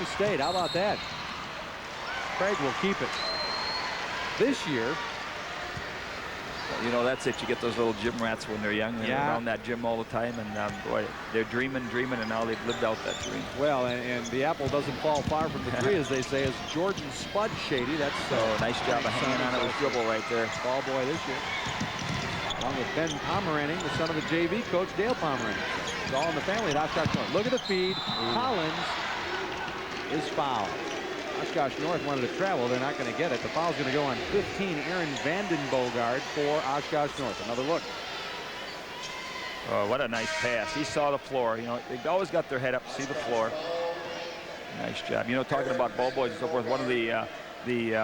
Oklahoma State. How about that? Craig will keep it. This year, you know, that's it. You get those little gym rats when they're young. They're around that gym all the time, and boy, they're dreaming, and now they've lived out that dream. Well, and the apple doesn't fall far from the tree, as they say, as Jordan Spud Shady. That's nice job of hanging on to his dribble right there. Ball boy this year. Along with Ben Pomeranning, the son of the JV coach, Dale Pomeranning. It's all in the family at Oshkosh North. Look at the feed. Collins is fouled. Oshkosh North wanted to travel. They're not going to get it. The foul's going to go on 15, Aaron Vandenbogard for Oshkosh North. Another look. Oh, what a nice pass. He saw the floor. You know, they've always got their head up to see the floor. Nice job. You know, talking about ball boys and so forth, one of the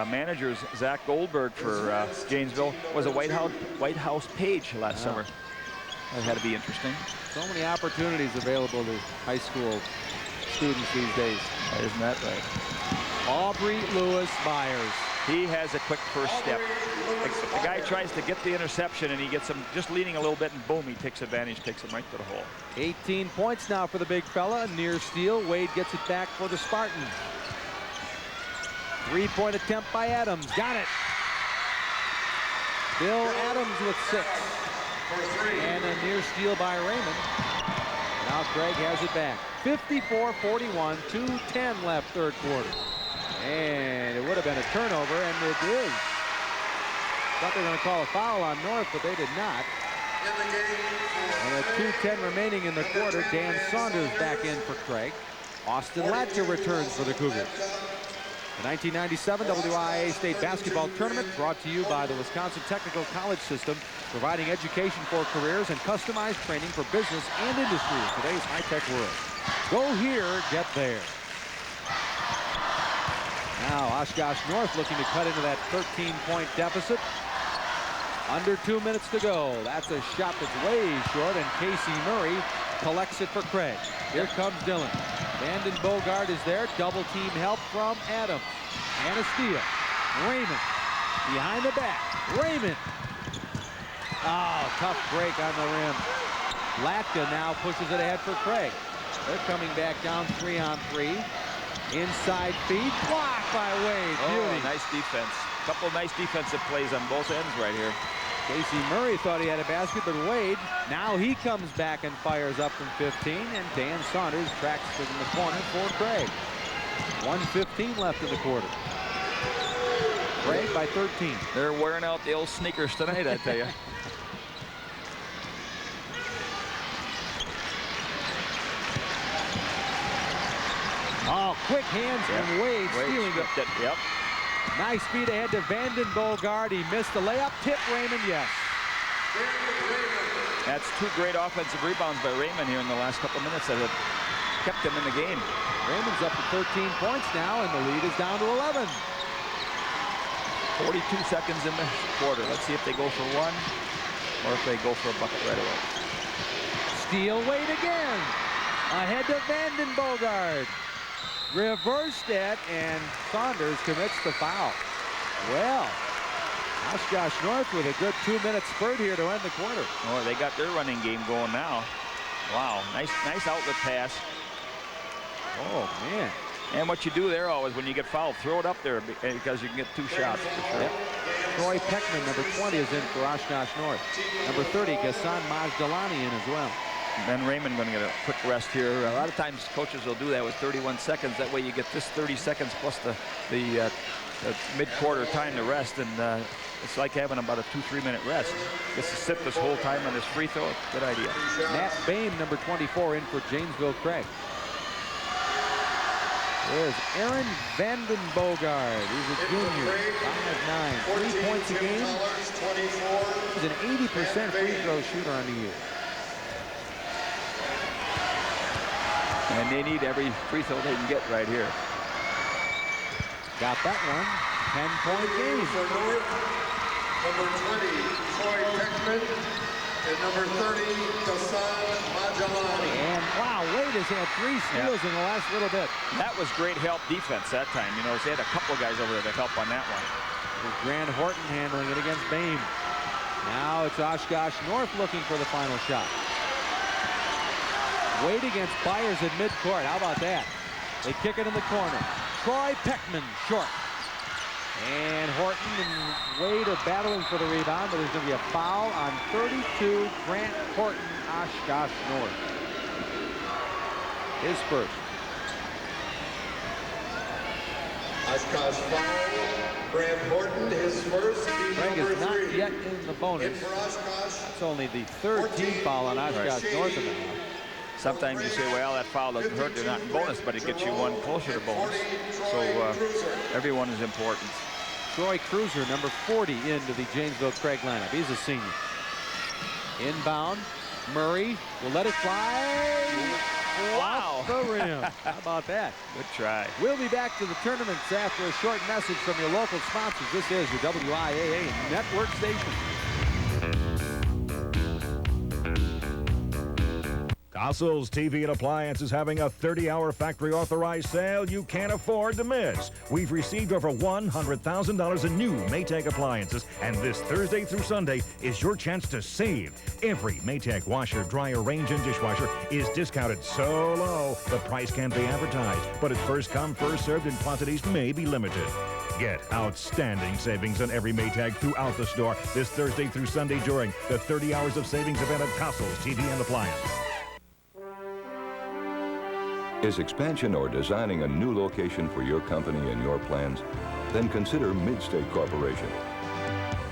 managers, Zach Goldberg for Janesville, was a White House page last summer. That had to be interesting. So many opportunities available to high school students these days. Isn't that right? Aubrey Lewis-Byers. He has a quick first step. The guy tries to get the interception, and he gets him just leaning a little bit, and boom, he takes advantage, takes him right to the hole. 18 points now for the big fella. Near steal. Wade gets it back for the Spartans. 3-point attempt by Adams. Got it. Bill Adams with 6. And a near steal by Raymond. Now Craig has it back. 54-41, 2:10 left third quarter. And it would have been a turnover, and it is. Thought they were going to call a foul on North, but they did not. And with 2:10 remaining in the quarter, Dan Saunders back in for Craig. Austin Latka returns for the Cougars. The 1997 WIAA State Basketball Tournament brought to you by the Wisconsin Technical College System, providing education for careers and customized training for business and industry in today's high-tech world. Go here, get there. Now Oshkosh North looking to cut into that 13-point deficit. Under 2 minutes to go. That's a shot that's way short, and Casey Murray collects it for Craig. Here comes Dillon. Vandenbogard is there. Double team help from Adams. And a steal. Raymond behind the back. Raymond. Oh, tough break on the rim. Latka now pushes it ahead for Craig. They're coming back down 3-on-3. Inside feed. Blocked by Wade. Beauty. Nice defense. Couple nice defensive plays on both ends right here. Casey Murray thought he had a basket, but Wade, now he comes back and fires up from 15, and Dan Saunders tracks in the corner for Craig. 1:15 left in the quarter. Craig by 13. They're wearing out the old sneakers tonight, I tell you. Oh, quick hands from Wade stealing it. Yep. Nice feed ahead to Vandenbogard. He missed the layup. Tip Raymond, yes. That's 2 great offensive rebounds by Raymond here in the last couple minutes that have kept him in the game. Raymond's up to 13 points now, and the lead is down to 11. 42 seconds in the quarter. Let's see if they go for one or if they go for a bucket right away. Steal Wade again. Ahead to Vandenbogard. Reversed it, and Saunders commits the foul. Well, Oshkosh North with a good 2-minute spurt here to end the quarter. Oh, they got their running game going now. Wow, nice outlet pass. Oh, man. And what you do there always when you get fouled, throw it up there because you can get 2 shots for sure. Yep. Troy Peckman, number 20, is in for Oshkosh North. Number 30, Ghassan Majdalani in as well. Ben Raymond going to get a quick rest here. A lot of times coaches will do that with 31 seconds. That way you get this 30 seconds plus the mid-quarter time to rest, and it's like having about a 2-3 minute rest. Just to sit this whole time on this free throw. Good idea. Matt Boehm, number 24, in for Janesville Craig. There's Aaron Vandenbogard. He's a junior, 5'9", 3 points a game. He's an 80% free throw shooter on the year. And they need every free throw they can get right here. Got that one. 10-point game. Number 20, Troy Peckman. And number 30, Ghassan Majdalani. And wow, Wade has had 3 steals in the last little bit. That was great help defense that time. You know, they had a couple of guys over there to help on that one. Grant Horton handling it against Boehm. Now it's Oshkosh North looking for the final shot. Wade against Byers at midcourt. How about that? They kick it in the corner. Troy Peckman short. And Horton and Wade are battling for the rebound, but there's going to be a foul on 32, Grant Horton, Oshkosh North. His first. Oshkosh foul. Grant Horton, his first. Craig is not yet in the bonus. That's only the third team foul on Oshkosh North. Sometimes you say, well, that foul doesn't hurt, they're not in bonus, but it gets you one closer to bonus. So everyone is important. Troy Cruiser, number 40, into the Janesville Craig lineup. He's a senior. Inbound, Murray will let it fly. Wow. Off the rim. How about that? Good try. We'll be back to the tournaments after a short message from your local sponsors. This is your WIAA network station. Castle's TV and Appliance is having a 30-hour factory-authorized sale you can't afford to miss. We've received over $100,000 in new Maytag appliances, and this Thursday through Sunday is your chance to save. Every Maytag washer, dryer, range, and dishwasher is discounted so low the price can't be advertised, but it's first come, first served, and quantities may be limited. Get outstanding savings on every Maytag throughout the store this Thursday through Sunday during the 30 Hours of Savings event at Castle's TV and Appliance. Is expansion or designing a new location for your company and your plans? Then consider Midstate Corporation.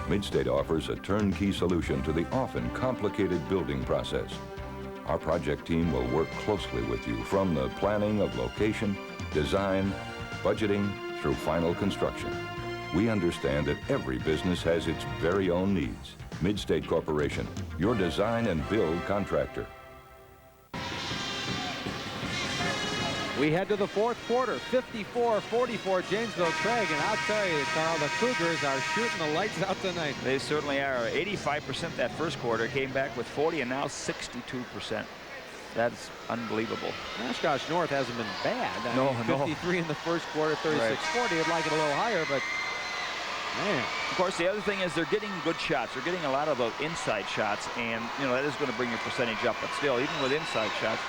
Midstate offers a turnkey solution to the often complicated building process. Our project team will work closely with you from the planning of location, design, budgeting, through final construction. We understand that every business has its very own needs. Midstate Corporation, your design and build contractor. We head to the fourth quarter, 54-44 Janesville Craig, and I'll tell you, Carl, the Cougars are shooting the lights out tonight. They certainly are. 85% that first quarter, came back with 40, and now 62%. That's unbelievable. Oshkosh North hasn't been bad. I mean, 53 in the first quarter, 36-40. I'd like it a little higher, but man. Of course, the other thing is they're getting good shots. They're getting a lot of those inside shots, and you know that is going to bring your percentage up. But still, even with inside shots,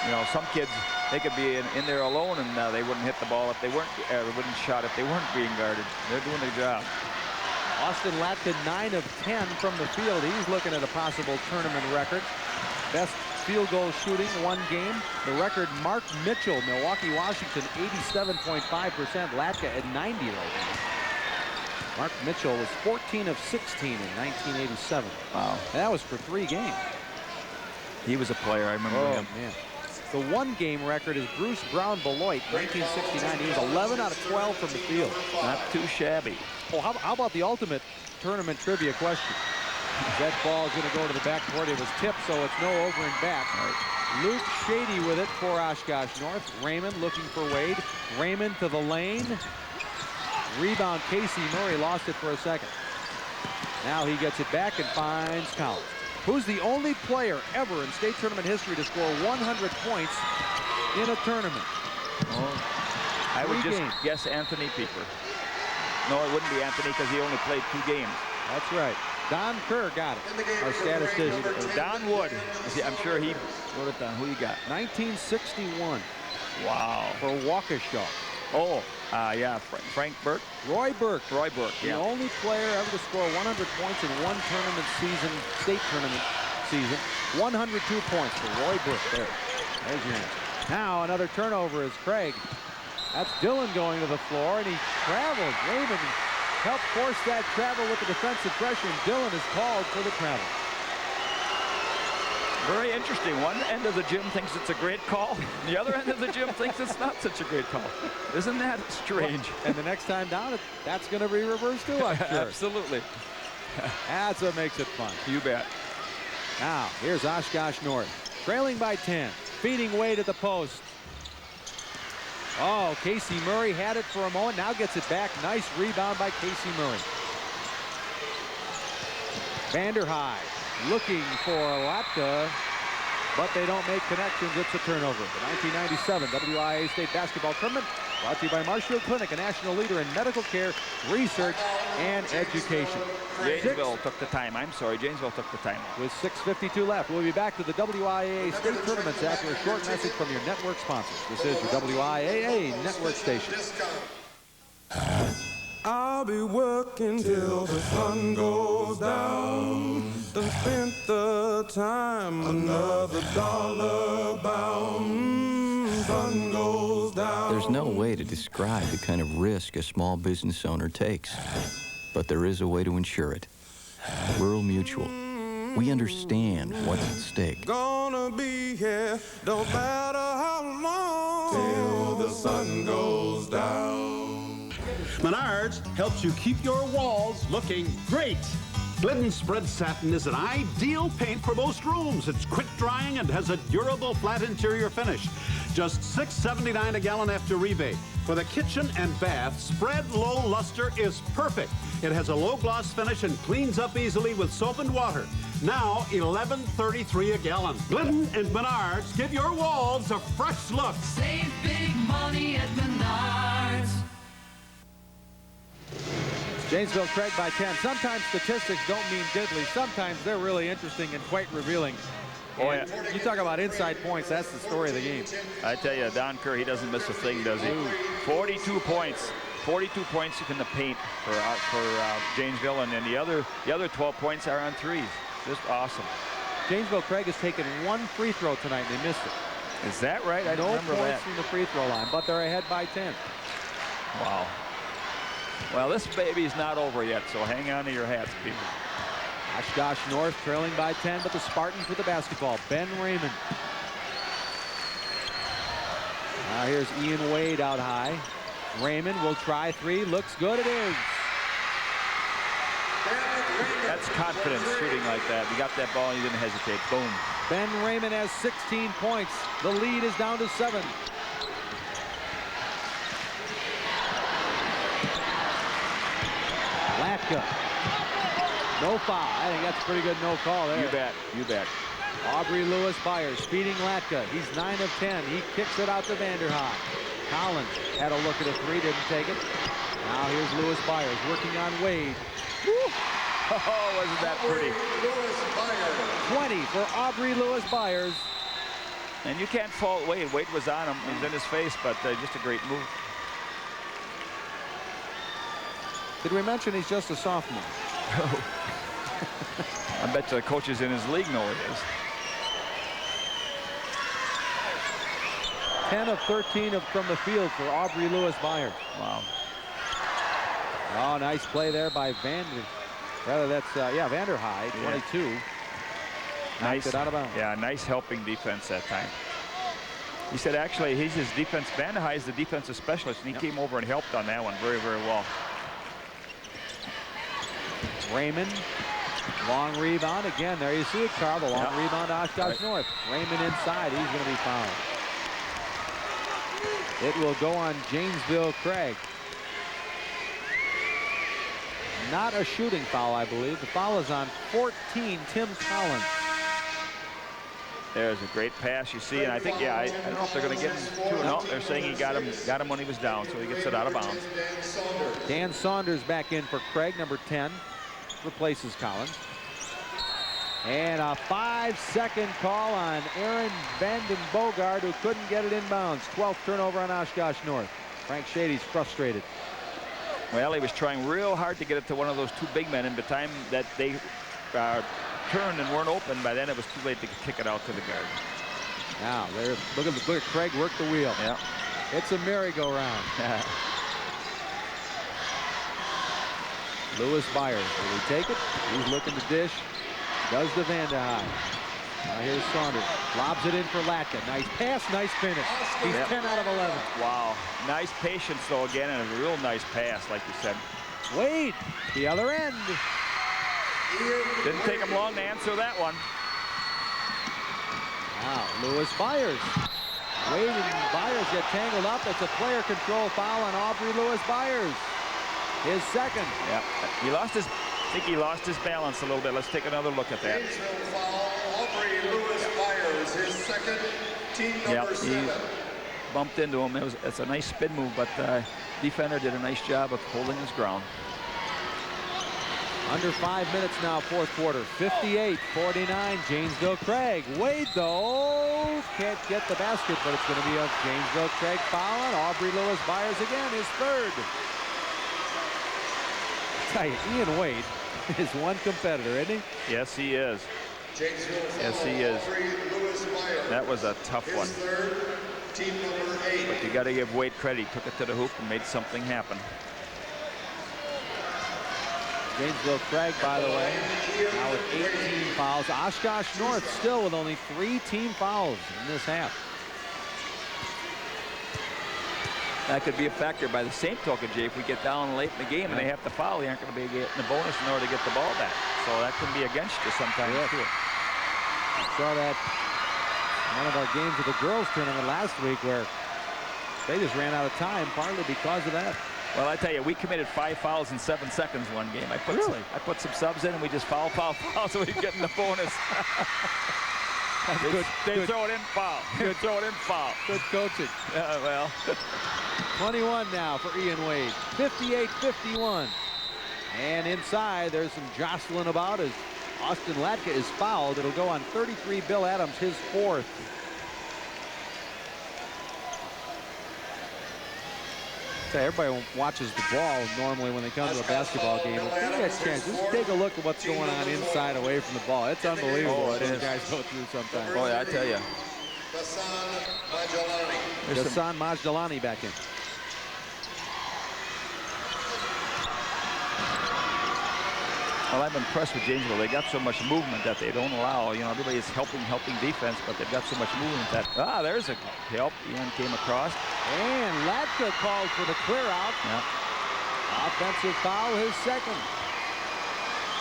you know, some kids, they could be in there alone, and they wouldn't hit the ball if they weren't, wouldn't shot if they weren't being guarded. They're doing their job. Austin Latka 9 of 10 from the field. He's looking at a possible tournament record. Best field goal shooting, one game. The record, Mark Mitchell, Milwaukee, Washington, 87.5%. Latka at 90 right now. Mark Mitchell was 14 of 16 in 1987. Wow. And that was for 3 games. He was a player, I remember him. Man. The one-game record is Bruce Brown Beloit, 1969. He was 11 out of 12 from the field. Not too shabby. Oh, how about the ultimate tournament trivia question? That ball is going to go to the backcourt. It was tipped, so it's no over and back. Right. Luke Shady with it for Oshkosh North. Raymond looking for Wade. Raymond to the lane. Rebound, Casey Murray lost it for a second. Now he gets it back and finds Collins, who's the only player ever in state tournament history to score 100 points in a tournament. Oh, I would just guess Anthony Pieper. No, it wouldn't be Anthony because he only played 2 games. That's right. Don Kerr got it, our statistician. Don Wood. I'm sure he wrote it down. Who you got? 1961. Wow. For Waukesha. Oh, yeah, Frank Burke. Roy Burke. Roy Burke, yeah. The only player ever to score 100 points in one tournament season, state tournament season. 102 points for Roy Burke. There's your answer. Now another turnover is Craig. That's Dillon going to the floor, and he traveled. Raymond helped force that travel with the defensive pressure, and Dillon is called for the travel. Very interesting. One end of the gym thinks it's a great call. The other end of the gym thinks it's not such a great call. Isn't that strange? And the next time down, that's going to be reversed too, I'm sure. Absolutely. That's what makes it fun. You bet. Now, here's Oshkosh North. Trailing by 10. Feeding Wade at the post. Oh, Casey Murray had it for a moment. Now gets it back. Nice rebound by Casey Murray. Vanderhei looking for Latka, but they don't make connections. It's a turnover. The 1997 WIAA State Basketball Tournament Brought to you by Marshfield Clinic, a national leader in medical care, research, and education. Janesville took the time. I'm sorry, Janesville took the time. With 6:52 left, we'll be back to the WIAA state tournaments after a short message from your network sponsors. This is your WIAA network station. I'll be working till the sun goes down. Done spent the time, another dollar bound. Sun goes down. There's no way to describe the kind of risk a small business owner takes, but there is a way to insure it. Rural Mutual. We understand what's at stake. Gonna be here, don't matter how long, till the sun goes down. Menards helps you keep your walls looking great. Glidden Spread Satin is an ideal paint for most rooms. It's quick drying and has a durable flat interior finish. Just $6.79 a gallon after rebate. For the kitchen and bath, Spread Low Luster is perfect. It has a low gloss finish and cleans up easily with soap and water. Now $11.33 a gallon. Glidden and Menards give your walls a fresh look. Save big money at Menards. Janesville Craig by 10. Sometimes statistics don't mean diddly. Sometimes they're really interesting and quite revealing. Oh, yeah. You talk about inside points, that's the story of the game. I tell you, Don Kerr, he doesn't miss a thing, does he? 42 points. 42 points in the paint for Janesville, and then the other 12 points are on threes. Just awesome. Janesville Craig has taken one free throw tonight, and they missed it. Is that right? I don't remember that. No points from the free throw line, but they're ahead by 10. Wow. Well, this baby's not over yet, so hang on to your hats, people. Oshkosh North trailing by 10, but the Spartans with the basketball. Ben Raymond. Now here's Ian Wade out high. Raymond will try three. Looks good. It is. That's confidence shooting like that. You got that ball, you didn't hesitate. Boom. Ben Raymond has 16 points. The lead is down to 7. Latka. No foul. I think that's a pretty good no call there. You bet. You bet. Aubrey Lewis-Byers feeding Latka. He's 9 of 10. He kicks it out to Vanderhaag. Collins had a look at a three, didn't take it. Now here's Lewis-Byers working on Wade. Woo! Oh, wasn't that pretty? 20 for Aubrey Lewis-Byers. And you can't fault Wade. Wade was on him. He's in his face, but just a great move. Did we mention he's just a sophomore? I bet the coaches in his league know it is. 10 of 13 from the field for Aubrey Lewis-Byers. Wow. Oh, nice play there by Vanderhaag, 22. Nice. Knocked it out of bounds. Yeah, nice helping defense that time. He said actually he's his defense. Vanderhaag is the defensive specialist, and he came over and helped on that one very, very well. Raymond, Long rebound again. There you see it, Carl. The long rebound to Oshkosh North. Raymond inside. He's going to be fouled. It will go on Janesville Craig. Not a shooting foul, I believe. The foul is on 14, Tim Collins. There's a great pass, you see, and I think, I don't know if they're going to get him to. No, they're saying he got him when he was down, so he gets it out of bounds. Dan Saunders back in for Craig, number 10, replaces Collins. And a 5-second call on Aaron Vanden Bogard, who couldn't get it inbounds. 12th turnover on Oshkosh North. Frank Shady's frustrated. Well, he was trying real hard to get it to one of those two big men, and by the time that they turned and weren't open, by then it was too late to kick it out to the guard. Now, look at Craig work the wheel. Yeah. It's a merry-go-round. Lewis-Byers, will he take it? He's looking to dish. Does the Vanderhaag. Now here's Saunders. Lobs it in for Latka. Nice pass, nice finish. He's 10 out of 11. Wow. Nice patience, though, again, and a real nice pass, like you said. Wade, the other end. Didn't take him long to answer that one. Now, Lewis-Byers. Wade and Byers get tangled up. It's a player control foul on Aubrey Lewis-Byers. His second. Yeah. I think he lost his balance a little bit. Let's take another look at that. Aubrey Lewis-Byers, his second, team number 7. bumped into him. It's a nice spin move, but defender did a nice job of holding his ground. Under 5 minutes now, fourth quarter. 58-49, Janesville Craig. Wade, though, can't get the basket, but it's going to be a Janesville Craig foul on Aubrey Lewis-Byers again, his third. I tell you, Ian Wade is one competitor, isn't he? Yes, he is. Yes, he is. That was a tough one. Team number 8. But you got to give Wade credit. He took it to the hoop and made something happen. Janesville Craig, by the way, now with 18 fouls. Oshkosh North still with only 3 team fouls in this half. That could be a factor. By the same token, Jay, if we get down late in the game and they have to foul, they aren't going to be getting the bonus in order to get the ball back. So that can be against you sometimes, too. I saw that in one of our games of the girls tournament last week where they just ran out of time, partly because of that. Well, I tell you, we committed 5 fouls in 7 seconds one game. I put some subs in, and we just foul, so we get in the bonus. They throw it in, foul. Good, throw it in, foul. Good coaching. Well. 21 now for Ian Wade. 58-51. And inside, there's some jostling about as Austin Latka is fouled. It'll go on 33, Bill Adams, his 4th. Everybody watches the ball normally when they come to a basketball game. If you get a chance, just take a look at what's going on inside away from the ball. It's unbelievable what these guys go through sometimes. Boy, I tell you. Hassan Majdalani back in. Well, I'm impressed with Janesville. They got so much movement that they don't allow. You know, everybody's helping defense, but they've got so much movement that there's a help. Ian came across. And Latka called for the clear out. Yeah. Offensive foul, his second.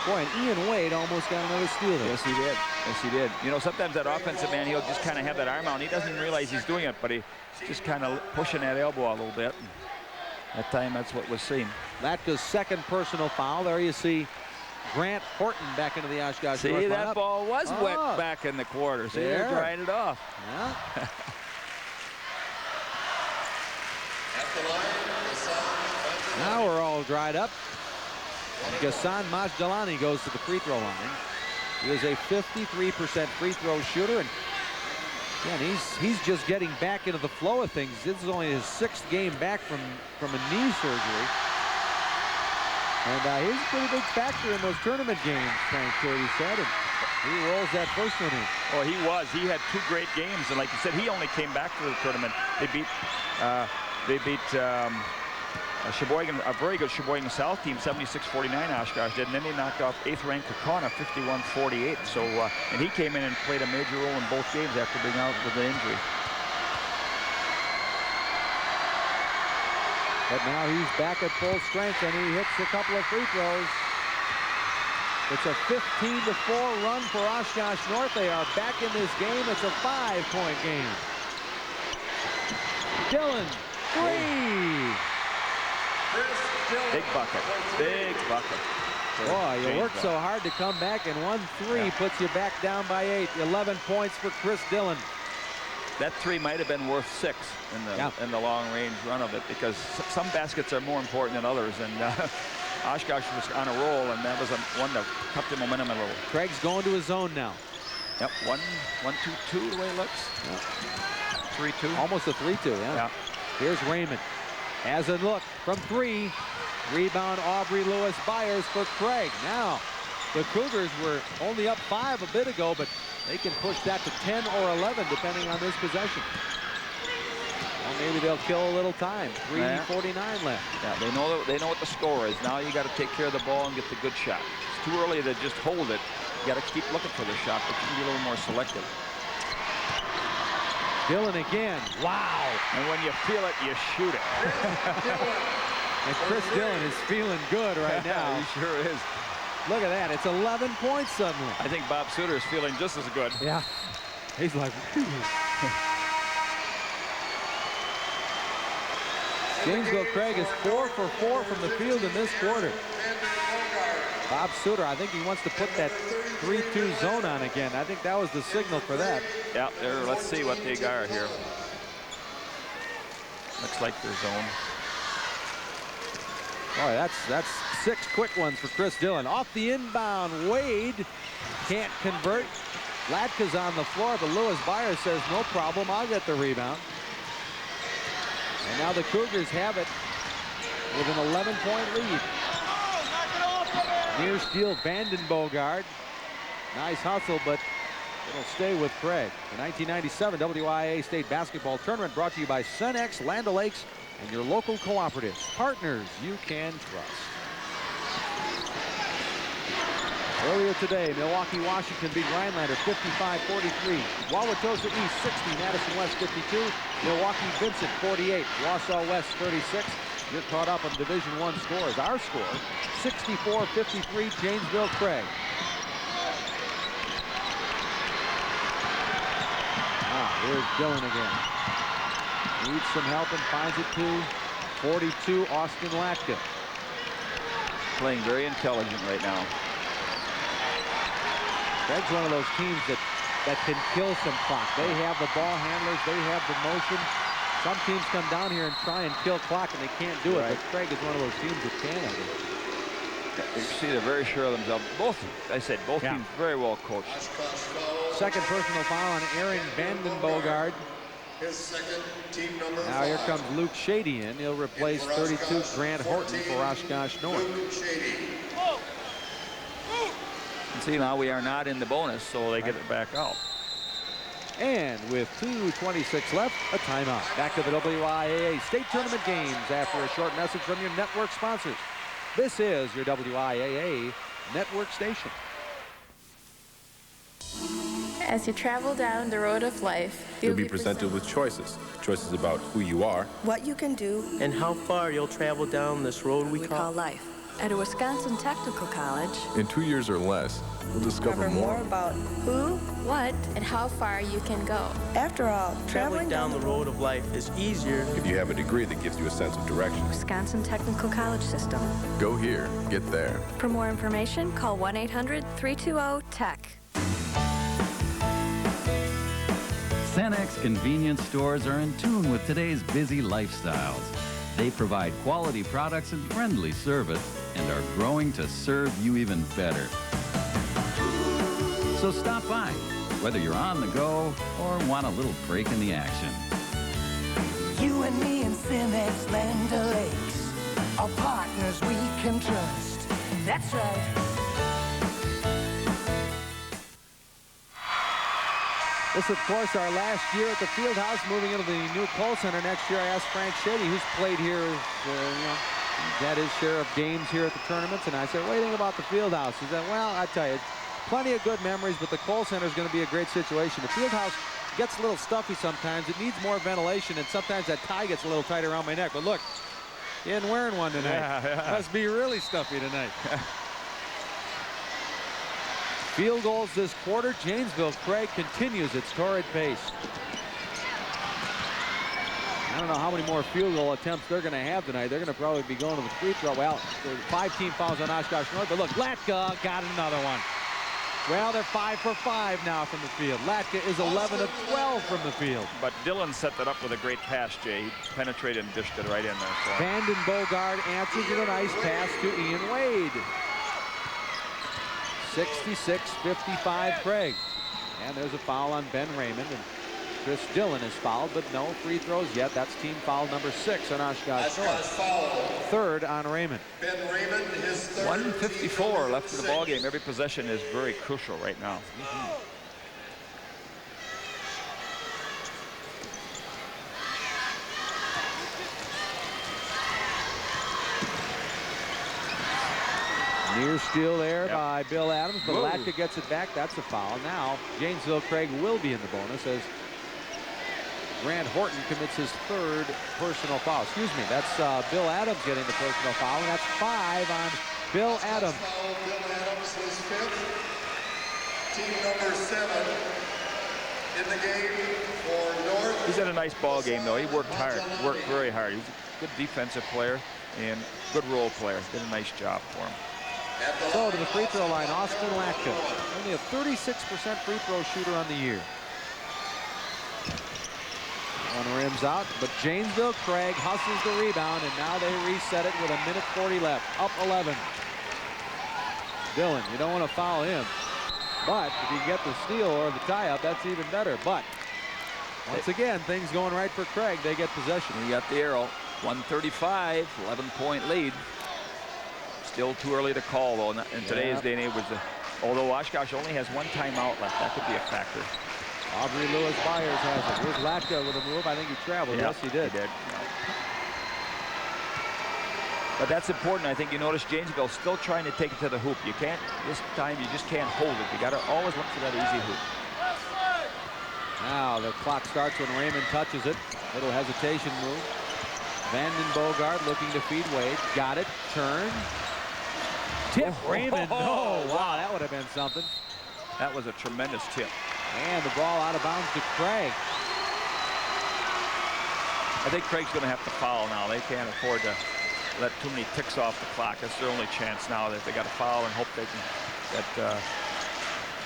Boy, and Ian Wade almost got another steal there. Yes, he did. Yes, he did. You know, sometimes that offensive man, he'll just kind of have that arm out, and he doesn't even realize he's doing it, but he's just kind of pushing that elbow a little bit. That time, that's what was seen. Latka's second personal foul. There you see Grant Horton back into the Oshkosh. See, that ball was wet back in the quarter. See, they're drying it off. Yeah. Now we're all dried up. Hassan Majdalani goes to the free throw line. He is a 53% free throw shooter, and again, he's just getting back into the flow of things. This is only his 6th game back from a knee surgery. And he's a pretty big factor in those tournament games, Frank Cady said. And he rolls that first one in. Oh, he was. He had 2 great games, and like you said, he only came back to the tournament. They beat Sheboygan, a very good Sheboygan South team, 76-49. Oshkosh did, and then they knocked off 8th-ranked Kaukauna, 51-48. So, and he came in and played a major role in both games after being out with an injury. But now he's back at full strength, and he hits a couple of free throws. It's a 15-4 run for Oshkosh North. They are back in this game. It's a 5-point game. Dillon, 3. Big bucket. Big bucket. Boy, you work so hard to come back, and 1-3 puts you back down by 8. 11 points for Chirs Dillon. That 3 might have been worth 6 in the long-range run of it, because some baskets are more important than others, and Oshkosh was on a roll, and that was one that cut the momentum a little. Craig's going to his zone now. Yep, 1-2-2 the way it looks. Yep. 3-2. Almost a 3-2, yeah. Here's Raymond. Has a look from 3. Rebound Aubrey Lewis-Byers for Craig. Now, the Cougars were only up 5 a bit ago, but they can push that to 10 or 11 depending on this possession. Well, maybe they'll kill a little time. 3:49 left. Yeah, they know what the score is. Now you got to take care of the ball and get the good shot. It's too early to just hold it. You got to keep looking for the shot, but you can be a little more selective. Dillon again. Wow. And when you feel it, you shoot it. And Chirs Dillon is feeling good right now. He sure is. Look at that. It's 11 points suddenly. I think Bob Suters is feeling just as good. Yeah. He's like, Janesville Craig is 4 for 4 from the field in this quarter. Bob Suters, I think he wants to put that 3-2 zone on again. I think that was the signal for that. Yeah, let's see what they got here. Looks like their zone. Boy, that's 6 quick ones for Chirs Dillon. Off the inbound, Wade can't convert. Latka's on the floor, but Lewis-Byers says, no problem, I'll get the rebound. And now the Cougars have it with an 11-point lead. Near steal, Vandenbogard. Nice hustle, but it'll stay with Craig. The 1997 WIAA State Basketball Tournament brought to you by Cenex, Land O'Lakes, and your local cooperatives. Partners you can trust. Earlier today, Milwaukee, Washington beat Rhinelander 55-43. Wauwatosa East 60, Madison West 52. Milwaukee Vincent 48, Wausau West 36. You're caught up on Division I scores. Our score 64-53, Janesville Craig. Here's Dillon again. Needs some help and finds it to 42, Austin Latka. Playing very intelligent right now. Craig's one of those teams that can kill some clock. They have the ball handlers, they have the motion. Some teams come down here and try and kill clock and they can't do it, but Craig is one of those teams that can. You see they're very sure of themselves. Both teams very well coached. Second personal foul on Aaron Vandenbogard. His second, team number Now here comes Luke Shady in. He'll replace 32 Grant Horton for Oshkosh North. Luke Shady. And see, now we are not in the bonus, so they get it back out. And with 2:26 left, a timeout. Back to the WIAA State Tournament games after a short message from your network sponsors. This is your WIAA network station. As you travel down the road of life, you'll be presented with choices. Choices about who you are, what you can do, and how far you'll travel down this road we call life. At a Wisconsin Technical College, in 2 years or less, you'll discover more about who, what, and how far you can go. After all, traveling down the road of life is easier if you have a degree that gives you a sense of direction. Wisconsin Technical College System. Go here, get there. For more information, call 1-800-320-TECH. Cenex convenience stores are in tune with today's busy lifestyles. They provide quality products and friendly service and are growing to serve you even better. So stop by, whether you're on the go or want a little break in the action. You and me and Cenex Land O'Lakes are partners we can trust. That's right. This is, of course, our last year at the Fieldhouse, moving into the new Kohl Center next year. I asked Frank Shady, who's played here, had his share of games here at the tournaments, and I said, what do you think about the Fieldhouse? He said, well, I tell you, plenty of good memories, but the Kohl Center is going to be a great situation. The Fieldhouse gets a little stuffy sometimes. It needs more ventilation, and sometimes that tie gets a little tight around my neck. But look, he isn't wearing one tonight. Yeah. Must be really stuffy tonight. Field goals this quarter. Janesville Craig continues its torrid pace. I don't know how many more field goal attempts they're going to have tonight. They're going to probably be going to the free throw. Well, there's 5 team fouls on Oshkosh North, but look, Latka got another one. Well, they're 5 for 5 now from the field. Latka is 11 of 12 from the field. But Dillon set that up with a great pass, Jay. He penetrated and dished it right in there. So. Vandenbogard answers with a nice pass to Ian Wade. 66-55 Craig. And there's a foul on Ben Raymond. And Chirs Dillon is fouled, but no free throws yet. That's team foul number 6 on Oshkosh North. Third on Raymond. Ben Raymond, his third. 1:54 left in the ball game. Every possession is very crucial right now. Near steal there by Bill Adams, but Latka gets it back. That's a foul. Now, Janesville Craig will be in the bonus as Grant Horton commits his 3rd personal foul. Excuse me, that's Bill Adams getting the personal foul, and that's 5 on Bill Adams. Bill Adams, his 5th. Team number 7 in the game for North. He's had a nice ball game, though. He worked hard, worked very hard. He's a good defensive player and good role player. Did a nice job for him. So to the free throw line, Austin Latka, only a 36% free throw shooter on the year. One rims out, but Janesville Craig hustles the rebound, and now they reset it with 1:40 left. Up 11. Dillon, you don't want to foul him. But if you get the steal or the tie-up, that's even better. But once again, things going right for Craig. They get possession. You got the arrow. 135, 11-point lead. Still too early to call, though. In today's day and age, although Oshkosh only has one timeout left, that could be a factor. Aubrey Lewis-Byers has it. Here's Latka with a move. I think he traveled. Yeah, yes, he did. But that's important. I think you notice Janesville still trying to take it to the hoop. You can't, this time you just can't hold it. You got to always look for that easy hoop. Now the clock starts when Raymond touches it. Little hesitation move. Vanden Bogart looking to feed Wade. Got it. Turn. Tip. Raymond. Oh, wow. That would have been something. That was a tremendous tip. And the ball out of bounds to Craig. I think Craig's going to have to foul now. They can't afford to let too many ticks off the clock. That's their only chance now, that they got to foul and hope they can, that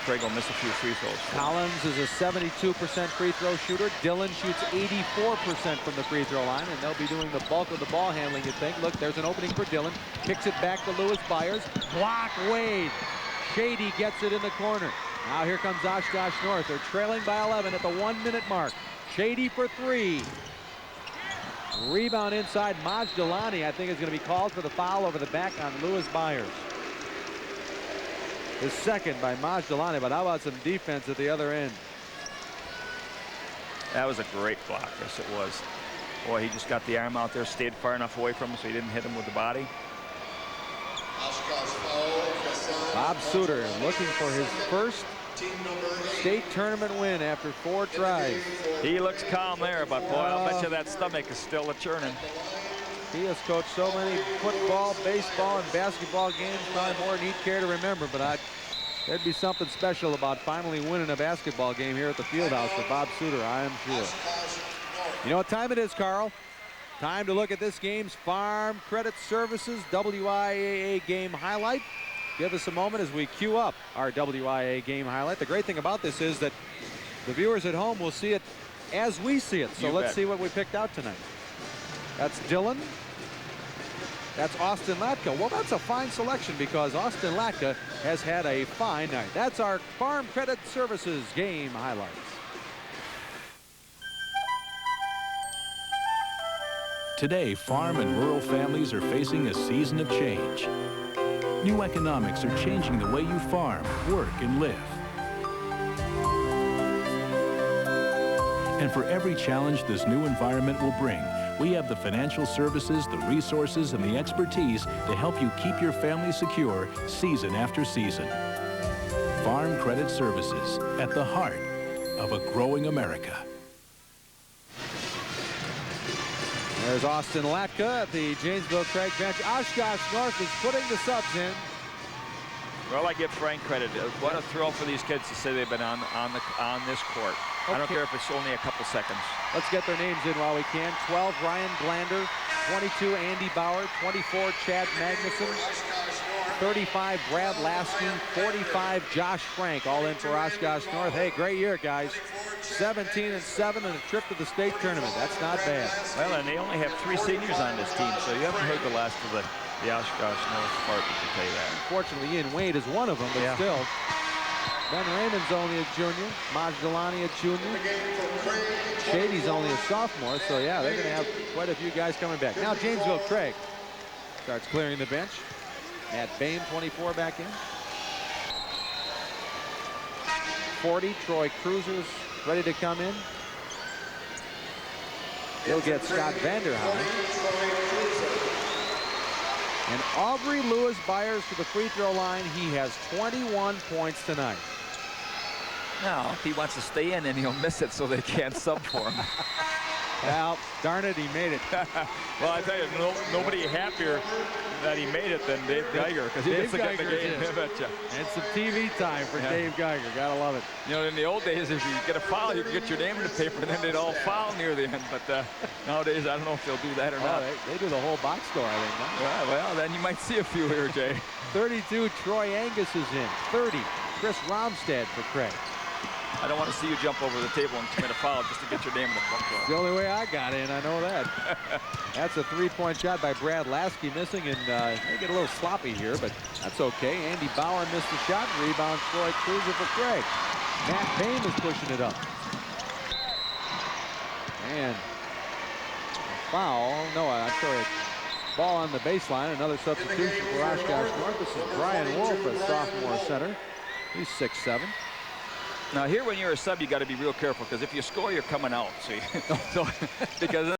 Craig will miss a few free throws. Collins is a 72% free throw shooter. Dillon shoots 84% from the free throw line, and they'll be doing the bulk of the ball handling, you think. Look, there's an opening for Dillon. Kicks it back to Lewis-Byers. Block Wade. Shady gets it in the corner. Now here comes Oshkosh North. They're trailing by 11 at the 1-minute mark. Shady for 3. Rebound inside. Majdalani, I think, is going to be called for the foul over the back on Lewis-Byers. His second by Majdalani, but how about some defense at the other end? That was a great block. Yes, it was. Boy, he just got the arm out there, stayed far enough away from him so he didn't hit him with the body. Bob Suter looking for his first state tournament win after 4 tries. He looks calm there, but boy, I'll bet you that stomach is still a churning. He has coached so many football, baseball, and basketball games, probably more than he'd care to remember, but there'd be something special about finally winning a basketball game here at the Fieldhouse for Bob Suter, I am sure. You know what time it is, Carl? Time to look at this game's Farm Credit Services WIAA game highlight. Give us a moment as we queue up our WIAA game highlight. The great thing about this is that the viewers at home will see it as we see it. So let's see what we picked out tonight. That's Dillon. That's Austin Latka. Well, that's a fine selection because Austin Latka has had a fine night. That's our Farm Credit Services game highlights. Today, farm and rural families are facing a season of change. New economics are changing the way you farm, work, and live. And for every challenge this new environment will bring, we have the financial services, the resources, and the expertise to help you keep your family secure season after season. Farm Credit Services, at the heart of a growing America. There's Austin Latka at the Janesville Craig bench. Oshkosh North is putting the subs in. Well, I give Frank credit. What a thrill for these kids to say they've been on this court. Okay. I don't care if it's only a couple seconds. Let's get their names in while we can. 12, Ryan Glander. 22, Andy Bauer. 24, Chad Magnuson. 35, Brad Lasky. 45, Josh Frank. All in for Oshkosh North. Hey, great year, guys. 17-7 and a trip to the state tournament. That's not bad. Well, and they only have 3 seniors on this team, so you haven't heard the last of the Oshkosh North part, to tell you that. Unfortunately, Ian Wade is one of them, but still. Ben Raymond's only a junior. Majdalani a junior. Shady's only a sophomore, so yeah, they're going to have quite a few guys coming back. Now Janesville Craig starts clearing the bench. Matt Boehm, 24, back in. 40, Troy Cruisers ready to come in. He'll get Scott Vanderheim. And Aubrey Lewis-Byers to the free throw line. He has 21 points tonight. Now, if he wants to stay in, and he'll miss it so they can't sub for him. Well, darn it, he made it. Well, I tell you, nobody happier that he made it than Dave Geiger, because he gets to get the game. And some TV time for Dave Geiger. Gotta love it. You know, in the old days, if you get a foul, you could get your name in the paper, and then they'd all foul near the end. But nowadays, I don't know if they'll do that or not. They do the whole box score, I think. Huh? Yeah, well, then you might see a few here, Jay. 32, Troy Angus is in. 30, Chris Romstad for Craig. I don't want to see you jump over the table and commit a foul just to get your name in the book. The only way I got in, I know that. That's a three-point shot by Brad Lasky, missing, and they get a little sloppy here, but that's okay. Andy Bauer missed the shot. Rebound, Floyd Cruiser for Craig. Matt Payne is pushing it up. And foul. No, I'm sorry. Ball on the baseline. Another substitution for Oshkosh North. This is Brian Wolf, a sophomore center. He's 6'7". Now here, when you're a sub, you got to be real careful, because if you score, you're coming out. See, so because